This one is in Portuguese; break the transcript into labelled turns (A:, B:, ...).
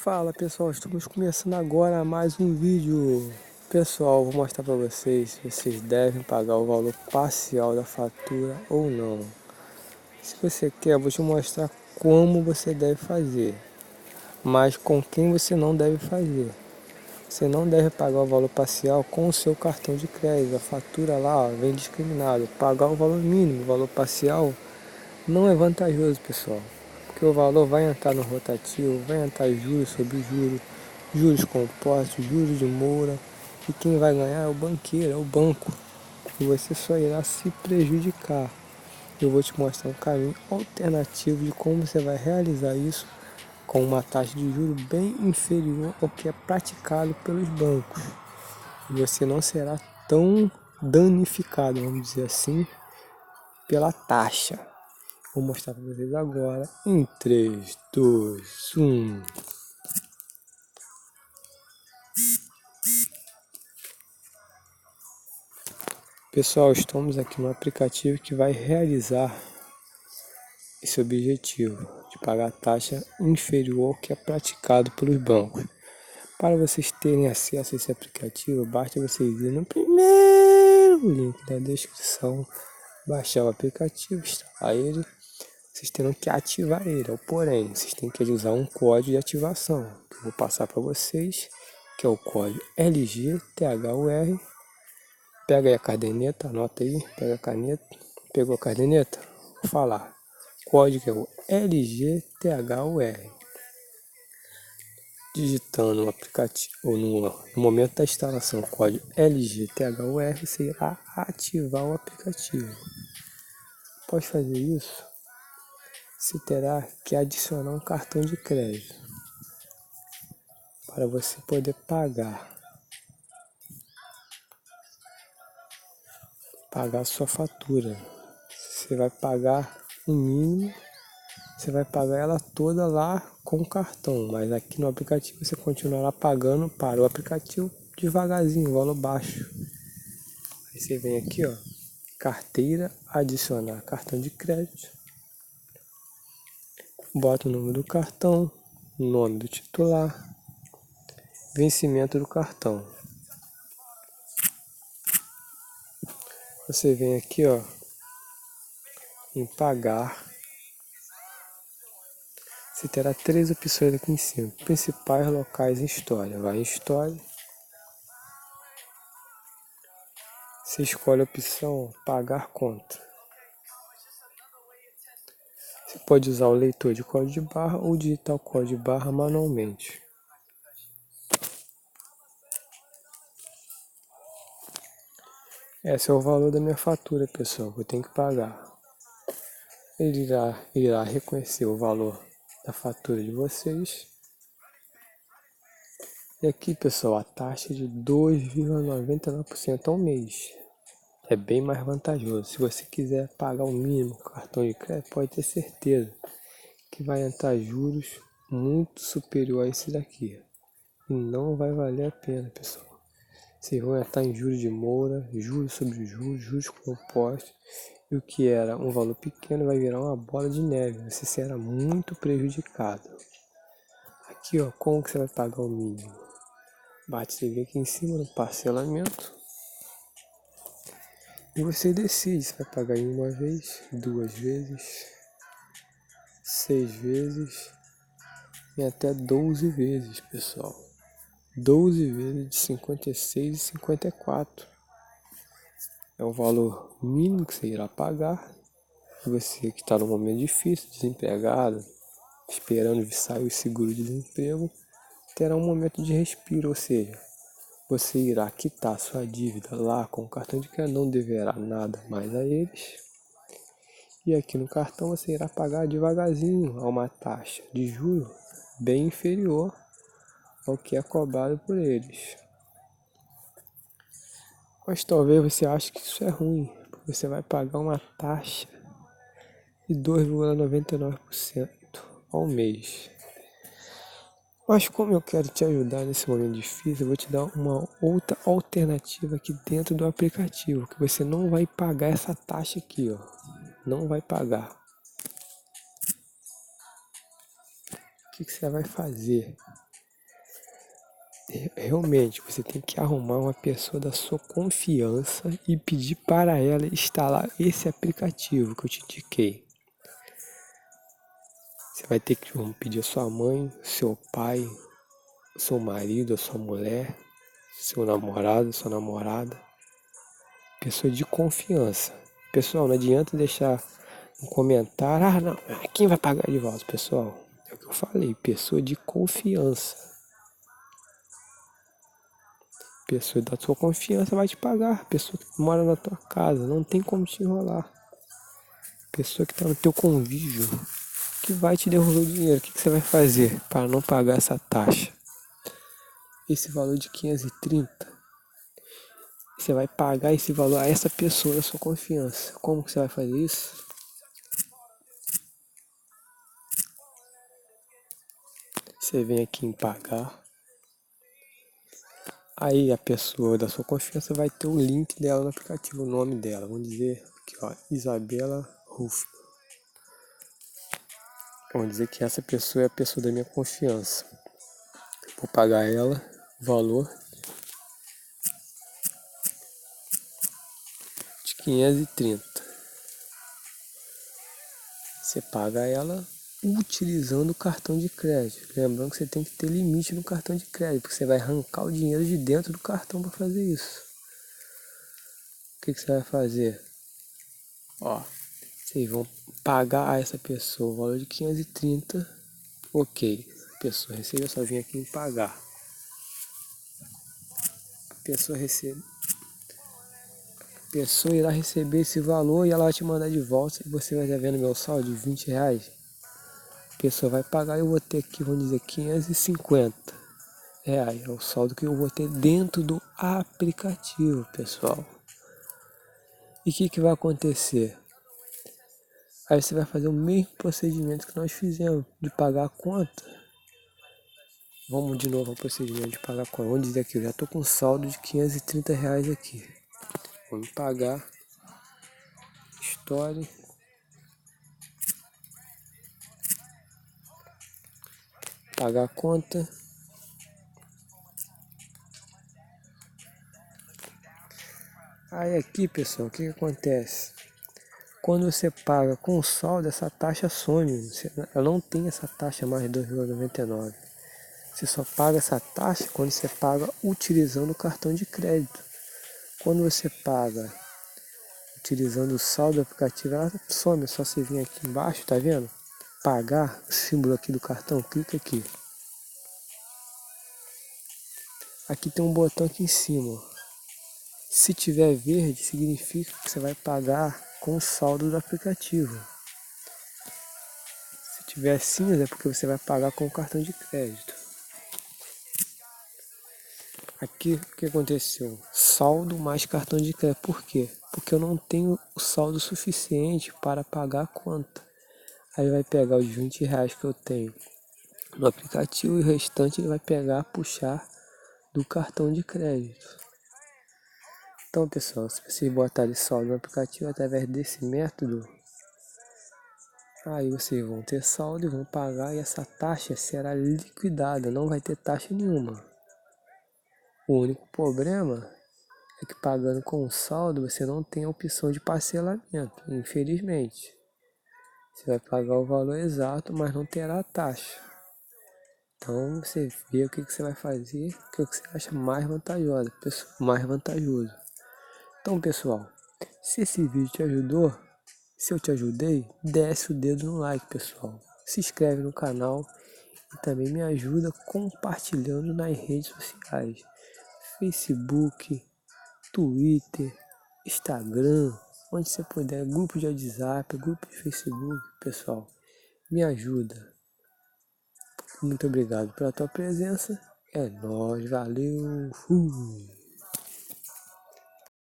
A: Fala pessoal, estamos começando agora mais um vídeo. Pessoal, vou mostrar para vocês se vocês devem pagar o valor parcial da fatura ou não. Se você quer, eu vou te mostrar como você deve fazer, mas com quem você não deve fazer. Você não deve pagar o valor parcial com o seu cartão de crédito. A fatura lá vem discriminado. Pagar o valor mínimo, o valor parcial não é vantajoso, pessoal. Porque o valor vai entrar no rotativo, vai entrar juros sobre juros, juros compostos, juros de mora. E quem vai ganhar é o banqueiro, é o banco. E você só irá se prejudicar. Eu vou te mostrar um caminho alternativo de como você vai realizar isso com uma taxa de juros bem inferior ao que é praticado pelos bancos. E você não será tão danificado, vamos dizer assim, pela taxa. Vou mostrar para vocês agora em 3, 2, 1. Pessoal, estamos aqui no aplicativo que vai realizar esse objetivo de pagar a taxa inferior ao que é praticado pelos bancos. Para vocês terem acesso a esse aplicativo, basta vocês ir no primeiro link da descrição, baixar o aplicativo, instalar ele. Vocês terão que ativar ele, porém, vocês têm que usar um código de ativação, que eu vou passar para vocês, que é o código LGTHUR. Pega aí a caderneta, anota aí, pega a caneta, pegou a caderneta, vou falar. O código é o LGTHUR. Digitando no aplicativo, ou no momento da instalação, o código LGTHUR, você irá ativar o aplicativo. Após fazer isso, você terá que adicionar um cartão de crédito para você poder pagar a sua fatura. Você vai pagar o mínimo, você vai pagar ela toda lá com o cartão, mas aqui no aplicativo você continuará pagando para o aplicativo devagarzinho, valor baixo. Aí você vem aqui, ó, carteira, adicionar cartão de crédito, bota o número do cartão, nome do titular, vencimento do cartão. Você vem aqui, ó, em pagar. Você terá 3 opções aqui em cima. Principais locais em história. Vai em história. Você escolhe a opção pagar conta. Você pode usar o leitor de código de barra ou digitar o código de barra manualmente. Esse é o valor da minha fatura, pessoal, que eu tenho que pagar. Ele irá reconhecer o valor da fatura de vocês. E aqui, pessoal, a taxa de 2,99% ao mês. É bem mais vantajoso. Se você quiser pagar o mínimo com cartão de crédito, pode ter certeza que vai entrar juros muito superior a esse daqui. E não vai valer a pena, pessoal. Vocês vão entrar em juros de mora, juros sobre juros, juros compostos. E o que era um valor pequeno vai virar uma bola de neve. Você será muito prejudicado. Aqui, ó, como que você vai pagar o mínimo? Bate, você vê aqui em cima no parcelamento. E você decide se vai pagar em uma vez, 2 vezes, 6 vezes e até 12 vezes, pessoal. 12 vezes de 56 e 54. É o valor mínimo que você irá pagar. Você que está num momento difícil, desempregado, esperando sair o seguro-desemprego, terá um momento de respiro, ou seja, você irá quitar sua dívida lá com o cartão de crédito, não deverá nada mais a eles. E aqui no cartão você irá pagar devagarzinho a uma taxa de juros bem inferior ao que é cobrado por eles. Mas talvez você ache que isso é ruim, porque você vai pagar uma taxa de 2,99% ao mês. Mas como eu quero te ajudar nesse momento difícil, eu vou te dar uma outra alternativa aqui dentro do aplicativo, que você não vai pagar essa taxa aqui, ó. Não vai pagar. O que você vai fazer? realmente você tem que arrumar uma pessoa da sua confiança e pedir para ela instalar esse aplicativo que eu te indiquei. Você vai ter que pedir a sua mãe, seu pai, seu marido, a sua mulher, seu namorado, sua namorada, pessoa de confiança. Pessoal, não adianta deixar um comentário, não, quem vai pagar de volta, pessoal? É o que eu falei, pessoa de confiança. Pessoa da sua confiança vai te pagar. Pessoa que mora na tua casa, não tem como te enrolar. Pessoa que está no teu convívio, que vai te devolver o dinheiro. O que você vai fazer para não pagar essa taxa? Esse valor de 530, você vai pagar esse valor a essa pessoa da sua confiança. Como que você vai fazer isso? Você vem aqui em pagar. Aí a pessoa da sua confiança vai ter o link dela no aplicativo, o nome dela. Vamos dizer aqui, ó, Isabela Ruf. Vamos dizer que essa pessoa é a pessoa da minha confiança. Vou pagar ela o valor de 530. Você paga ela utilizando o cartão de crédito. Lembrando que você tem que ter limite no cartão de crédito, porque você vai arrancar o dinheiro de dentro do cartão para fazer isso. O que você vai fazer? Ó, vocês vão pagar a essa pessoa o valor de 530. Ok, a pessoa recebeu, só vim aqui em pagar. A pessoa irá receber esse valor e ela vai te mandar de volta. E você vai estar vendo meu saldo de 20 reais. A pessoa vai pagar e eu vou ter aqui, vamos dizer, 550 reais. É o saldo que eu vou ter dentro do aplicativo, pessoal. E o que vai acontecer? Aí você vai fazer o mesmo procedimento que nós fizemos, de pagar a conta. Vamos de novo ao procedimento de pagar a conta. Vamos dizer aqui, eu já estou com saldo de 530 reais aqui. Vamos pagar. História. Pagar a conta. Aí aqui, pessoal, o que acontece? Quando você paga com saldo, essa taxa some. Ela não tem essa taxa mais de 2,99. Você só paga essa taxa quando você paga utilizando o cartão de crédito. Quando você paga utilizando o saldo do aplicativo, ela some. É só você vir aqui embaixo, tá vendo? Pagar, o símbolo aqui do cartão, clica aqui. Aqui tem um botão aqui em cima. Se tiver verde, significa que você vai pagar com o saldo do aplicativo. Se tiver cinza, é porque você vai pagar com o cartão de crédito. Aqui o que aconteceu? Saldo mais cartão de crédito. Por quê? Porque eu não tenho o saldo suficiente para pagar a conta. Aí vai pegar os 20 reais que eu tenho no aplicativo e o restante ele vai pegar, puxar do cartão de crédito. Então, pessoal, se vocês botarem saldo no aplicativo através desse método, aí vocês vão ter saldo e vão pagar e essa taxa será liquidada, não vai ter taxa nenhuma. O único problema é que pagando com saldo você não tem a opção de parcelamento, infelizmente. Você vai pagar o valor exato, mas não terá taxa. Então você vê o que você vai fazer, o que você acha mais vantajoso. Então, pessoal, se esse vídeo te ajudou, se eu te ajudei, desce o dedo no like, pessoal. Se inscreve no canal e também me ajuda compartilhando nas redes sociais. Facebook, Twitter, Instagram, onde você puder, grupo de WhatsApp, grupo de Facebook, pessoal, me ajuda. Muito obrigado pela tua presença. É nóis, valeu, fui!